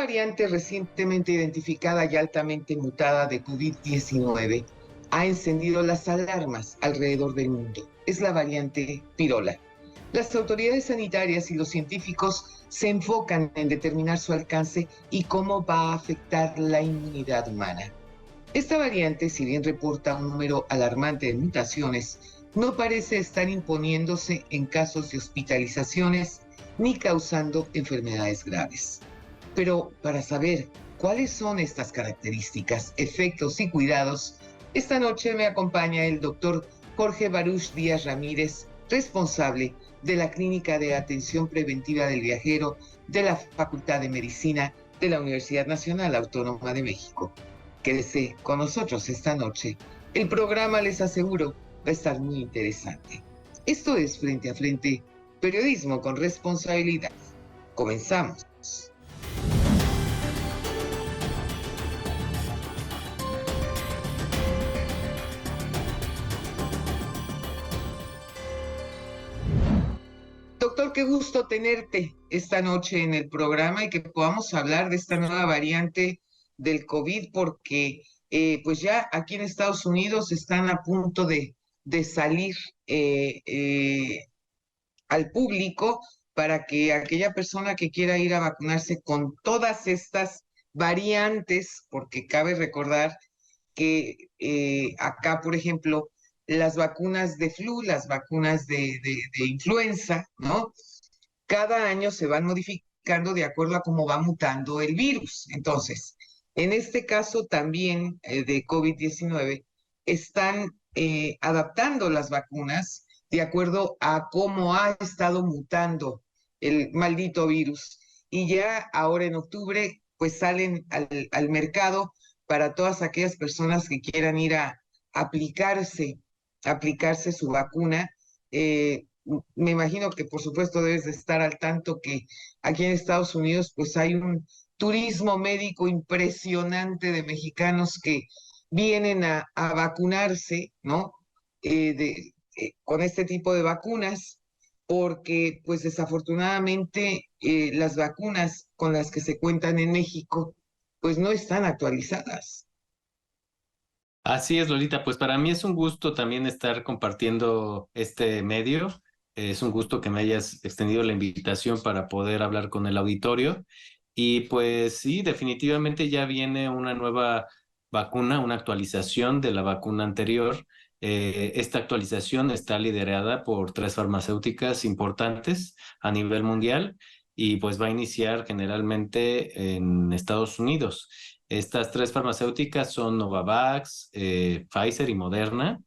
variante recientemente identificada y altamente mutada de COVID-19 ha encendido las alarmas alrededor del mundo. Es la variante Pirola. Las autoridades sanitarias y los científicos se enfocan en determinar su alcance y cómo va a afectar la inmunidad humana. Esta variante, si bien reporta un número alarmante de mutaciones, no parece estar imponiéndose en casos de hospitalizaciones ni causando enfermedades graves. Pero para saber cuáles son estas características, efectos y cuidados, esta noche me acompaña el doctor Jorge Baruch Díaz Ramírez, responsable de la Clínica de Atención Preventiva del Viajero de la Facultad de Medicina de la Universidad Nacional Autónoma de México. Quédese con nosotros esta noche. El programa, les aseguro, va a estar muy interesante. Esto es Frente a Frente, periodismo con responsabilidad. Comenzamos. Doctor, qué gusto tenerte esta noche en el programa y que podamos hablar de esta nueva variante del COVID, porque pues ya aquí en Estados Unidos están a punto de salir al público para que aquella persona que quiera ir a vacunarse con todas estas variantes, porque cabe recordar que acá, por ejemplo, las vacunas de flu, las vacunas de influenza, ¿no? Cada año se van modificando de acuerdo a cómo va mutando el virus. Entonces, en este caso también de COVID-19, están adaptando las vacunas de acuerdo a cómo ha estado mutando el maldito virus. Y ya ahora en octubre, pues salen al mercado para todas aquellas personas que quieran ir a aplicarse, aplicarse su vacuna. Me imagino que por supuesto debes de estar al tanto que aquí en Estados Unidos pues hay un turismo médico impresionante de mexicanos que vienen a vacunarse, ¿no? Con este tipo de vacunas, porque pues desafortunadamente las vacunas con las que se cuentan en México pues no están actualizadas. Así es, Lolita. Pues para mí es un gusto también estar compartiendo este medio. Es un gusto que me hayas extendido la invitación para poder hablar con el auditorio. Y pues sí, definitivamente ya viene una nueva vacuna, una actualización de la vacuna anterior. Esta actualización está liderada por tres farmacéuticas importantes a nivel mundial y pues va a iniciar generalmente en Estados Unidos. Estas tres farmacéuticas son Novavax, Pfizer y Moderna,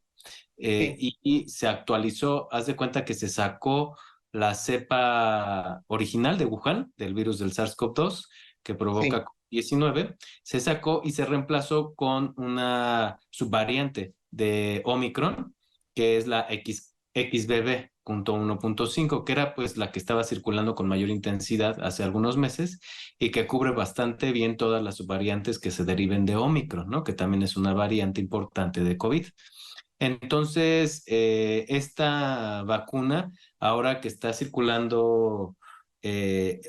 Sí, y se actualizó, haz de cuenta que se sacó la cepa original de Wuhan, del virus del SARS-CoV-2, que sí. provoca COVID-19, se sacó y se reemplazó con una subvariante de Omicron, que es la XBB.1.5, que era pues la que estaba circulando con mayor intensidad hace algunos meses y que cubre bastante bien todas las subvariantes que se deriven de Omicron, ¿no? Que también es una variante importante de COVID. Entonces, esta vacuna, ahora que está circulando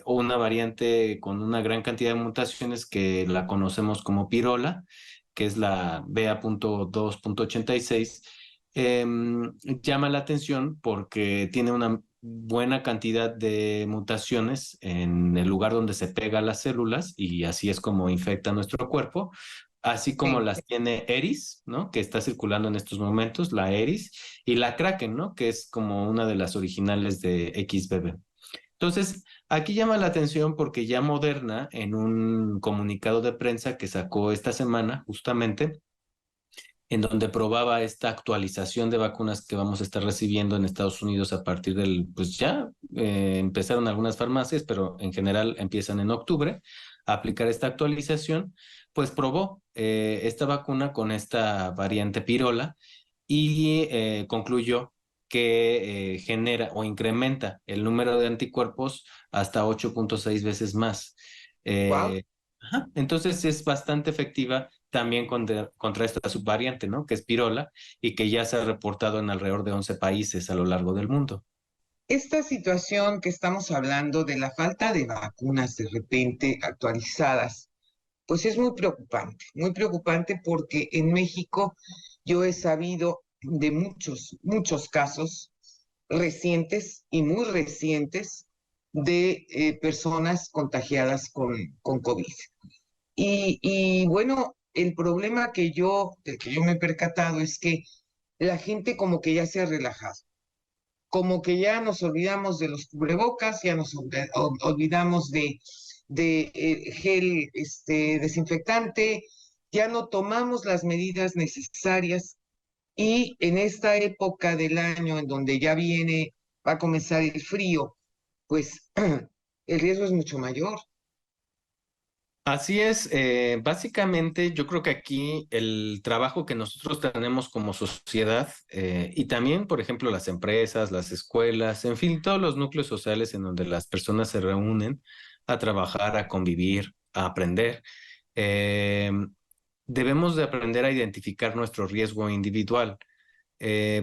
una variante con una gran cantidad de mutaciones que la conocemos como pirola, que es la BA.2.86, llama la atención porque tiene una buena cantidad de mutaciones en el lugar donde se pega a las células y así es como infecta nuestro cuerpo, así como Sí. las tiene Eris, ¿no? Que está circulando en estos momentos, la Eris, y la Kraken, ¿no? Que es como una de las originales de XBB. Entonces, aquí llama la atención porque ya Moderna, en un comunicado de prensa que sacó esta semana, justamente, en donde probaba esta actualización de vacunas que vamos a estar recibiendo en Estados Unidos a partir del, pues ya empezaron algunas farmacias, pero en general empiezan en octubre a aplicar esta actualización, pues probó esta vacuna con esta variante pirola y concluyó que genera o incrementa el número de anticuerpos hasta 8.6 veces más. Wow. Ajá. Entonces es bastante efectiva también contra esta subvariante, ¿no? Que es pirola y que ya se ha reportado en alrededor de 11 países a lo largo del mundo. Esta situación que estamos hablando de la falta de vacunas de repente actualizadas, pues es muy preocupante porque en México yo he sabido de muchos, muchos casos recientes y muy recientes de personas contagiadas con COVID. Y bueno, el problema del que yo me he percatado es que la gente como que ya se ha relajado, como que ya nos olvidamos de los cubrebocas, ya nos olvidamos de gel desinfectante, ya no tomamos las medidas necesarias y en esta época del año en donde ya va a comenzar el frío, pues el riesgo es mucho mayor. Así es, básicamente yo creo que aquí el trabajo que nosotros tenemos como sociedad y también, por ejemplo, las empresas, las escuelas, en fin, todos los núcleos sociales en donde las personas se reúnen a trabajar, a convivir, a aprender, eh, debemos de aprender a identificar nuestro riesgo individual,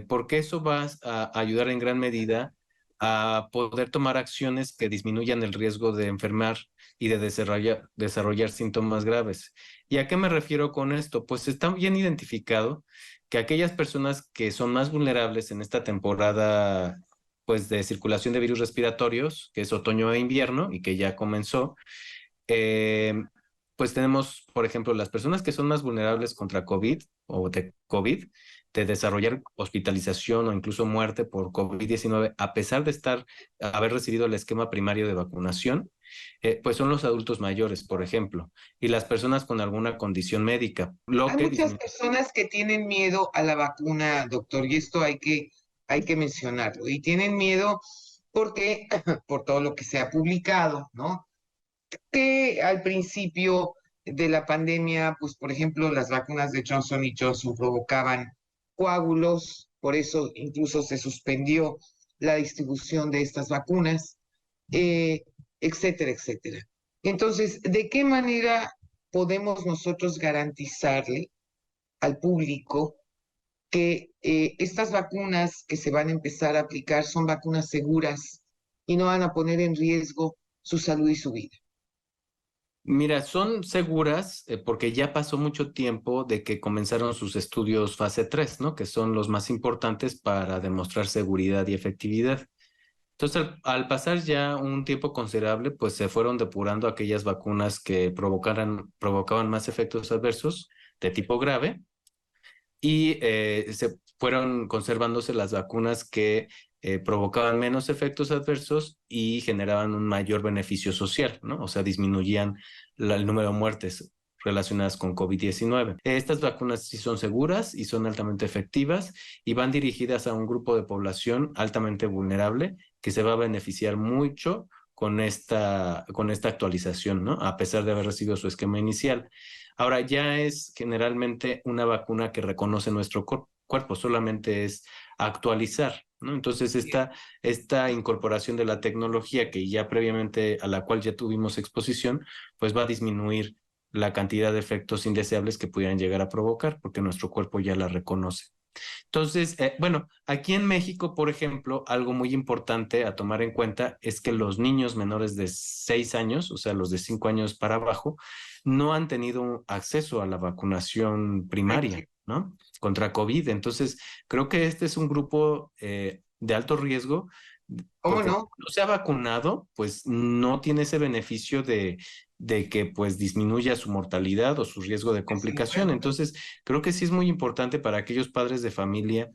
porque eso va a ayudar en gran medida a poder tomar acciones que disminuyan el riesgo de enfermar y de desarrollar síntomas graves. ¿Y a qué me refiero con esto? Pues está bien identificado que aquellas personas que son más vulnerables en esta temporada, pues de circulación de virus respiratorios, que es otoño e invierno y que ya comenzó, eh, pues tenemos, por ejemplo, las personas que son más vulnerables contra COVID o de COVID, de desarrollar hospitalización o incluso muerte por COVID-19, a pesar de haber recibido el esquema primario de vacunación, pues son los adultos mayores, por ejemplo, y las personas con alguna condición médica, lo Hay que muchas disminuye. personas que tienen miedo a la vacuna, doctor, y esto hay que mencionarlo. Y tienen miedo porque, por todo lo que se ha publicado, ¿no? Que al principio de la pandemia, pues por ejemplo, las vacunas de Johnson y Johnson provocaban coágulos, por eso incluso se suspendió la distribución de estas vacunas, eh, etcétera, etcétera. Entonces, ¿de qué manera podemos nosotros garantizarle al público que estas vacunas que se van a empezar a aplicar son vacunas seguras y no van a poner en riesgo su salud y su vida? Mira, son seguras porque ya pasó mucho tiempo de que comenzaron sus estudios fase 3, ¿no? Que son los más importantes para demostrar seguridad y efectividad. Entonces, al pasar ya un tiempo considerable, pues se fueron depurando aquellas vacunas que provocaban más efectos adversos de tipo grave y se fueron conservándose las vacunas que provocaban menos efectos adversos y generaban un mayor beneficio social, ¿no? O sea, disminuían el número de muertes relacionadas con COVID-19. Estas vacunas sí son seguras y son altamente efectivas y van dirigidas a un grupo de población altamente vulnerable que se va a beneficiar mucho con esta actualización, ¿no? A pesar de haber recibido su esquema inicial. Ahora ya es generalmente una vacuna que reconoce nuestro cuerpo, solamente es actualizar, ¿no? Entonces esta incorporación de la tecnología que ya previamente a la cual ya tuvimos exposición, pues va a disminuir la cantidad de efectos indeseables que pudieran llegar a provocar porque nuestro cuerpo ya la reconoce. Entonces, bueno, aquí en México, por ejemplo, algo muy importante a tomar en cuenta es que los niños menores de 6 años, o sea, los de 5 años para abajo, no han tenido acceso a la vacunación primaria, ¿no? Contra COVID. Entonces, creo que este es un grupo de alto riesgo ¿Cómo porque no? no se ha vacunado, pues no tiene ese beneficio de que pues disminuya su mortalidad o su riesgo de Desde complicación. luego. Entonces, creo que sí es muy importante para aquellos padres de familia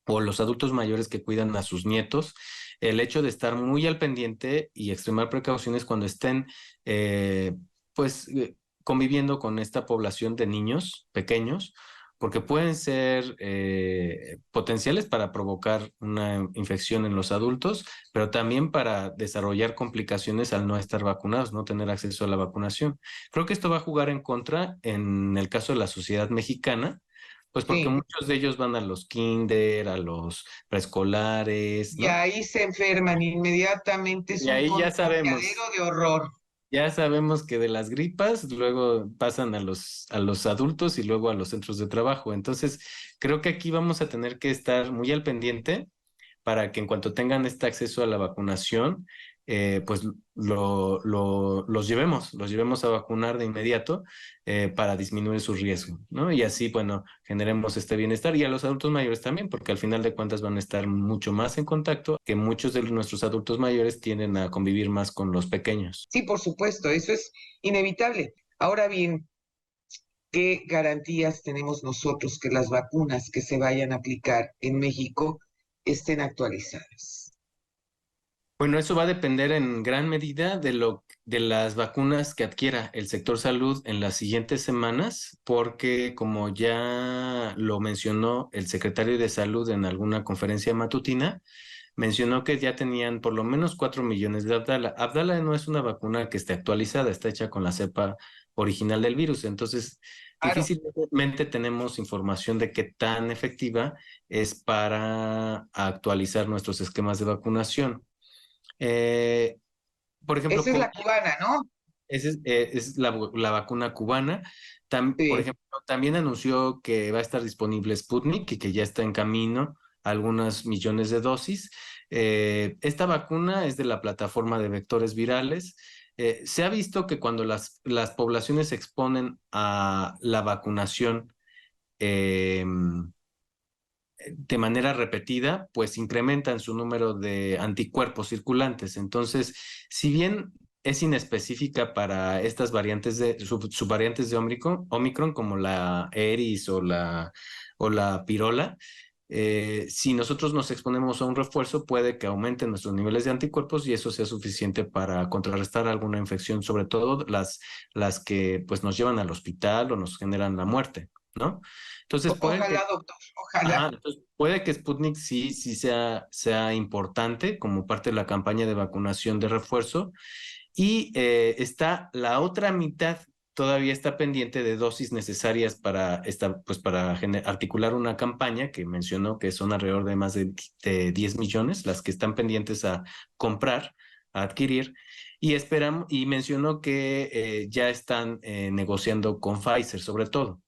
o los adultos mayores que cuidan a sus nietos, el hecho de estar muy al pendiente y extremar precauciones cuando estén, eh, pues, conviviendo con esta población de niños pequeños, porque pueden ser potenciales para provocar una infección en los adultos, pero también para desarrollar complicaciones al no estar vacunados, no tener acceso a la vacunación. Creo que esto va a jugar en contra en el caso de la sociedad mexicana, pues porque Sí. muchos de ellos van a los kinder, a los preescolares, Y ¿no? ahí se enferman inmediatamente, es Y un ahí contagiadero de horror. ya sabemos que de las gripas luego pasan a los adultos y luego a los centros de trabajo. Entonces, creo que aquí vamos a tener que estar muy al pendiente para que en cuanto tengan este acceso a la vacunación, pues los llevemos a vacunar de inmediato para disminuir su riesgo, ¿no? Y así, bueno, generemos este bienestar y a los adultos mayores también, porque al final de cuentas van a estar mucho más en contacto, que muchos de nuestros adultos mayores tienden a convivir más con los pequeños. Sí, por supuesto, eso es inevitable. Ahora bien, ¿qué garantías tenemos nosotros que las vacunas que se vayan a aplicar en México estén actualizadas? Bueno, eso va a depender en gran medida de las vacunas que adquiera el sector salud en las siguientes semanas, porque como ya lo mencionó el secretario de Salud en alguna conferencia matutina, mencionó que ya tenían por lo menos 4 millones de Abdala. Abdala no es una vacuna que esté actualizada, está hecha con la cepa original del virus, entonces Claro, difícilmente tenemos información de qué tan efectiva es para actualizar nuestros esquemas de vacunación. Eh, por ejemplo, esa es la cubana, ¿no? esa es la vacuna cubana. Por Sí. ejemplo, también anunció que va a estar disponible Sputnik y que ya está en camino algunos millones de dosis. Esta vacuna es de la plataforma de vectores virales. Se ha visto que cuando las poblaciones se exponen a la vacunación, de manera repetida, pues incrementan su número de anticuerpos circulantes. Entonces, si bien es inespecífica para estas variantes subvariantes de Omicron, como la Eris o la Pirola, si nosotros nos exponemos a un refuerzo, puede que aumenten nuestros niveles de anticuerpos y eso sea suficiente para contrarrestar alguna infección, sobre todo las que pues, nos llevan al hospital o nos generan la muerte, ¿no? Entonces, Ojalá, doctor, ojalá. ajá, entonces puede que Sputnik sí sea importante como parte de la campaña de vacunación de refuerzo. Y está la otra mitad, todavía está pendiente de dosis necesarias para articular una campaña que mencionó que son alrededor de más de 10 millones las que están pendientes a comprar, a adquirir. Y mencionó que ya están negociando con Pfizer, sobre todo.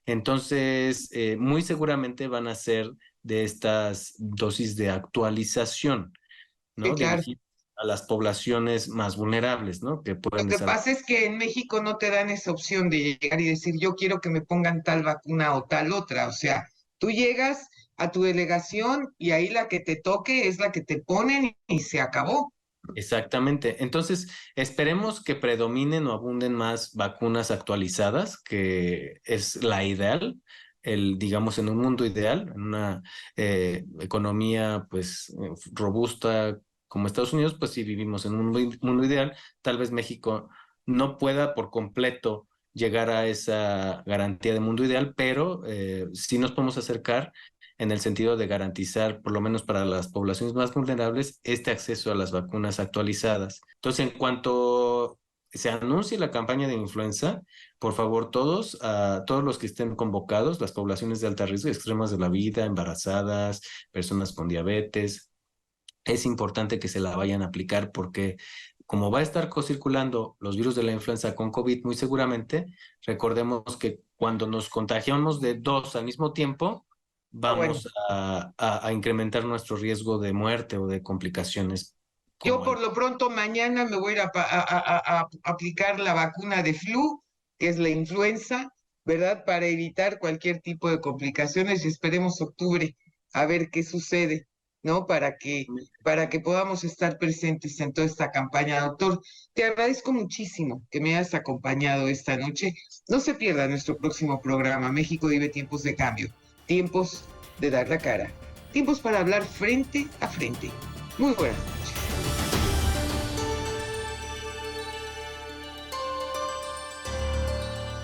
Entonces, muy seguramente van a ser de estas dosis de actualización, Sí, ¿no? claro. Dirigidas a las poblaciones más vulnerables, ¿no? Que Lo pueden que desarrollar. pasa es que en México no te dan esa opción de llegar y decir, yo quiero que me pongan tal vacuna o tal otra. O sea, tú llegas a tu delegación y ahí la que te toque es la que te ponen y se acabó. Exactamente. Entonces, esperemos que predominen o abunden más vacunas actualizadas, que es la ideal, digamos, en un mundo ideal, en una economía, pues, robusta como Estados Unidos, pues sí vivimos en un mundo ideal. Tal vez México no pueda por completo llegar a esa garantía de mundo ideal, pero sí nos podemos acercar en el sentido de garantizar, por lo menos para las poblaciones más vulnerables, este acceso a las vacunas actualizadas. Entonces, en cuanto se anuncie la campaña de influenza, por favor, todos los que estén convocados, las poblaciones de alta riesgo, extremas de la vida, embarazadas, personas con diabetes, es importante que se la vayan a aplicar porque como va a estar circulando los virus de la influenza con COVID muy seguramente, recordemos que cuando nos contagiamos de dos al mismo tiempo, Ah, bueno, vamos a incrementar nuestro riesgo de muerte o de complicaciones yo como por el... lo pronto mañana me voy a ir a aplicar la vacuna de flu, que es la influenza, ¿verdad? Para evitar cualquier tipo de complicaciones y esperemos octubre a ver qué sucede, ¿no? Para que podamos estar presentes en toda esta campaña. Doctor, te agradezco muchísimo que me hayas acompañado esta noche. No se pierda nuestro próximo programa. México vive tiempos de cambio, tiempos de dar la cara, tiempos para hablar frente a frente. Muy buenas.